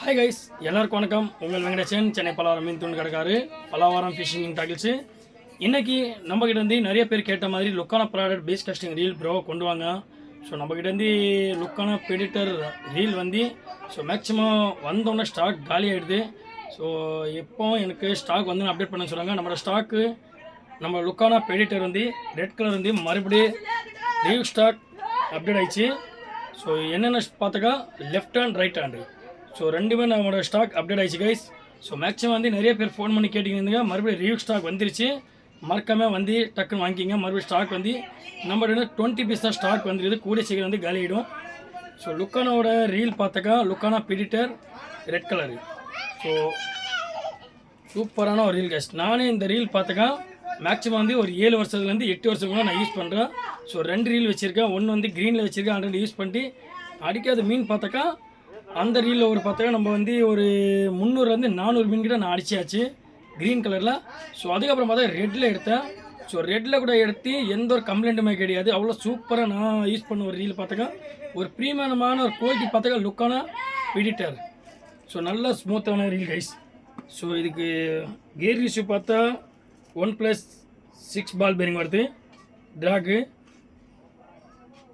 Hi guys, எல்லாருக்கும் வணக்கம். உங்கள் வெங்கடேசன், சென்னை பலவாரம் மீன் தூண்டு கடைக்காரு, பலவாரம் ஃபிஷிங் டாக்கிள்ஸு. இன்றைக்கி நம்மக்கிட்டேருந்து நிறைய பேர் கேட்ட மாதிரி லுக்கான product bait casting reel pro கொண்டு வாங்க. ஸோ நம்மக்கிட்டேருந்து லுக்கான பெடிட்டர் ரீல் வந்து மேக்ஸிமம் வந்தோடனே ஸ்டாக் காலி ஆகிடுது. ஸோ எப்போ எனக்கு ஸ்டாக் வந்து அப்டேட் பண்ண சொல்கிறாங்க. நம்மளோட ஸ்டாக்கு நம்ம லுக்கான பெடிட்டர் வந்து ரெட் கலர் வந்து மறுபடியும் ரீவ் ஸ்டாக் அப்டேட் ஆயிடுச்சு. ஸோ என்னென்ன பார்த்தாக்கா left hand right hand. So ரெண்டுமே நம்மளோட ஸ்டாக் அப்டேட் ஆயிடுச்சு கைஸ். ஸோ மேக்ஸிமம் வந்து நிறைய பேர் ஃபோன் பண்ணி கேட்டிங்க, மறுபடியும் ரிவ்யூ ஸ்டாக் வந்துருச்சு, மறக்காமல் வந்து டக்குன்னு வாங்கிக்கிங்க. மறுபடியும் ஸ்டாக் வந்து நம்மளோட 20 பீஸ் தான் ஸ்டாக் வந்துருக்குது, கூட சீக்கிரம் வந்து காலி ஆகிடும். ஸோ லுக்கானோட ரீல் பார்த்தாக்கா லுக்கானா பெடிட்டர் ரெட் கலரு. ஸோ சூப்பரான ஒரு ரீல் கைஸ். நானே இந்த ரீல் பார்த்தாக்கா மேக்ஸிமம் வந்து ஒரு 7 வருஷத்துலேருந்து 8 வருஷத்துக்குள்ள நான் யூஸ் பண்ணுறேன். ஸோ 2 ரீல் வச்சுருக்கேன், ஒன்று வந்து க்ரீனில் வச்சுருக்கேன். ஆல்ரெடி யூஸ் பண்ணிட்டு அடிக்காத மீன் பார்த்தாக்கா அந்த ரீலில் ஒரு பார்த்தாக்கா நம்ம வந்து ஒரு 300 400 மீன் கிட்ட நான் அடிச்சாச்சு க்ரீன் கலரில். ஸோ அதுக்கப்புறம் பார்த்தா ரெட்டில் எடுத்தேன். ஸோ ரெட்டில் கூட எடுத்து எந்த ஒரு கம்ப்ளைண்ட்டுமே கிடையாது. அவ்வளோ சூப்பராக நான் யூஸ் பண்ண ஒரு ரீல் பார்த்தாக்கா ஒரு ப்ரீமியமான ஒரு குவாலிட்டி பார்த்தாக்கா லுக்கான பெடிட்டர். ஸோ நல்ல ஸ்மூத்தான ரீல் கைஸ். ஸோ இதுக்கு கியர் இஷ்யூ பார்த்தா 1+6 பால் பேரிங் வருது. ட்ராக்கு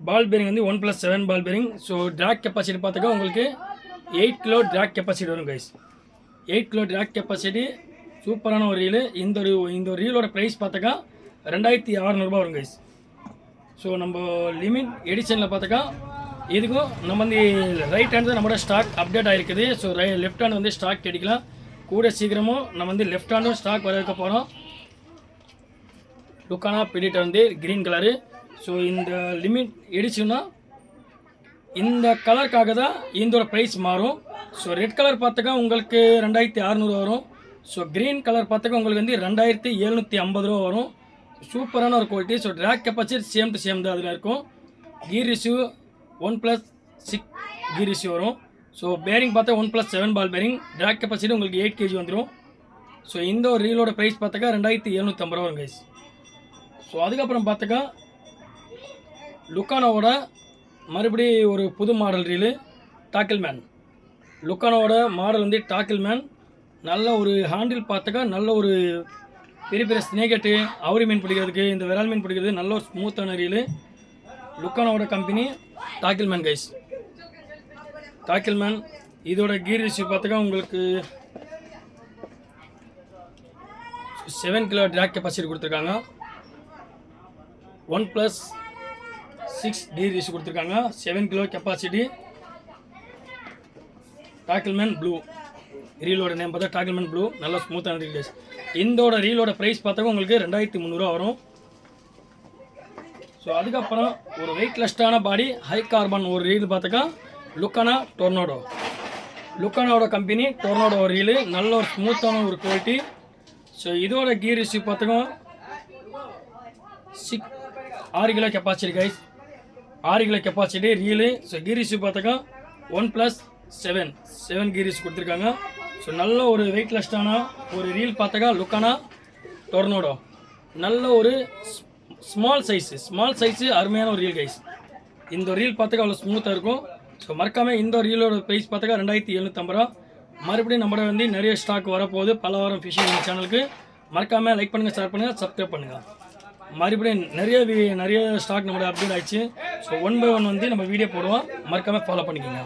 பால் பேரிங் வந்து 1+7 ball bearing. So drag capacity பார்த்தாக்கா உங்களுக்கு 8 கிலோ ட்ராக் கெப்பாசிட்டி வரும் கைஸ். 8 கிலோ ட்ராக் கெப்பாசிட்டி, சூப்பரான ஒரு ரீலு. இந்த ரீலோட ப்ரைஸ் பார்த்தாக்கா 2600 ரூபா வரும் கைஸ். ஸோ நம்ம லிமிட் எடிஷனில் பார்த்தாக்கா இதுக்கும் நம்ம வந்து ரைட் ஹேண்ட் தான் நம்மளோட ஸ்டாக் அப்டேட் ஆகிருக்குது. ஸோ லெஃப்ட் ஹேண்ட் வந்து ஸ்டாக் கிடைக்கலாம், கூட சீக்கிரமும் நம்ம வந்து லெஃப்ட் ஹேண்டும் ஸ்டாக் வர வைக்க போகிறோம். லுக்கானா பெடிட்டர் வந்து க்ரீன் கலரு. ஸோ இந்த லிமிட் எடிச்சுன்னா இந்த கலருக்காக தான் இதோட ப்ரைஸ் மாறும். ஸோ ரெட் கலர் பார்த்தாக்கா உங்களுக்கு 2600 வரும். ஸோ க்ரீன் கலர் பார்த்தாக்கா உங்களுக்கு வந்து 2750 ரூபா வரும். சூப்பரான ஒரு quality. So drag capacity same to same தான் அதில் இருக்கும். கீர் இஷ்யூ 1+6 கீர் இஷ்யூ வரும். ஸோ பேரிங் பார்த்தா 1+7 பால் பேரிங். ட்ராக் கெப்பாசிட்டி உங்களுக்கு 8 kg வந்துடும். ஸோ இந்த ஒரு ரீலோட ப்ரைஸ் பார்த்தாக்கா 2750 ரூபா வரும் கைஸ். ஸோ அதுக்கப்புறம் பார்த்தாக்கா லுக்கானோட மறுபடியும் ஒரு புது மாடல் ரீலு டாக்கிள் மேன். லுக்கானோட மாடல் வந்து டாக்கிள் மேன். நல்ல ஒரு ஹேண்டில் பார்த்தாக்கா நல்ல ஒரு பெரிய பெரிய ஸ்னேக்கெட்டு அவரி மீன் பிடிக்கிறதுக்கு, இந்த விரால் மீன் பிடிக்கிறது நல்ல ஒரு ஸ்மூத்தான ரீலு. லுக்கானோட company tackle man guys. Tackle man இதோட கீர் இஷ்யூ பார்த்தாக்கா உங்களுக்கு 7 கிலோ ட்ராக் கெப்பாசிட்டி கொடுத்துருக்காங்க. 1+6 கீர் இஷ்யூ கொடுத்துருக்காங்க. 7 கிலோ கெப்பாசிட்டி. டாக்கிள்மேன் ப்ளூ ரீலோட நேம் பார்த்தா டாக்கிள்மேன் ப்ளூ. நல்லா ஸ்மூத்தான ரீல் கைஸ். இதோட ரீலோட ப்ரைஸ் பார்த்தா உங்களுக்கு 2300 ரூபா வரும். ஸோ அதுக்கப்புறம் ஒரு வெயிட்லெஸ்டான பாடி ஹை கார்பன் ஒரு ரீல் பார்த்தாக்கா லுக்கானா டொர்னோடோ. லுக்கானோட கம்பெனி டொர்னோடோ ரீலு. நல்ல ஒரு ஸ்மூத்தான ஒரு குவாலிட்டி. ஸோ இதோட கீர் இஷ்யூ பார்த்தாக்கா 6 kilo capacity guys. 6 kilo capacity reel. So gear issue பார்த்தாக்கா 1+7 கீர் இஷ்யூ கொடுத்துருக்காங்க. ஸோ நல்ல ஒரு வெயிட்லெஸ்டான ஒரு ரீல் பார்த்தாக்கா லுக்கானா டொர்னோடோ. நல்ல ஒரு ஸ்மால் சைஸு அருமையான ஒரு ரீல் கைஸ். இந்த ரீல் பார்த்தாக்கா அவ்வளோ ஸ்மூத்தாக இருக்கும். ஸோ மறக்காமல் இந்த ரீலோட ப்ரைஸ் பார்த்தாக்கா 2750 ரூபா. மறுபடியும் நம்மளோட வந்து நிறைய ஸ்டாக் வரப்போகுது பலவாரம் ஃபிஷிங் சேனலுக்கு. மறக்காமல் லைக் பண்ணுங்கள், ஷேர் பண்ணுங்கள், சப்ஸ்கிரைப் பண்ணுங்கள். மறுபடியும் நிறைய ஸ்டாக் நம்மளோட அப்டேட் ஆயிடுச்சு. ஸோ 1 by 1 வந்து நம்ம வீடியோ போடுவோம், மறக்காமல் ஃபாலோ பண்ணிக்கோங்க.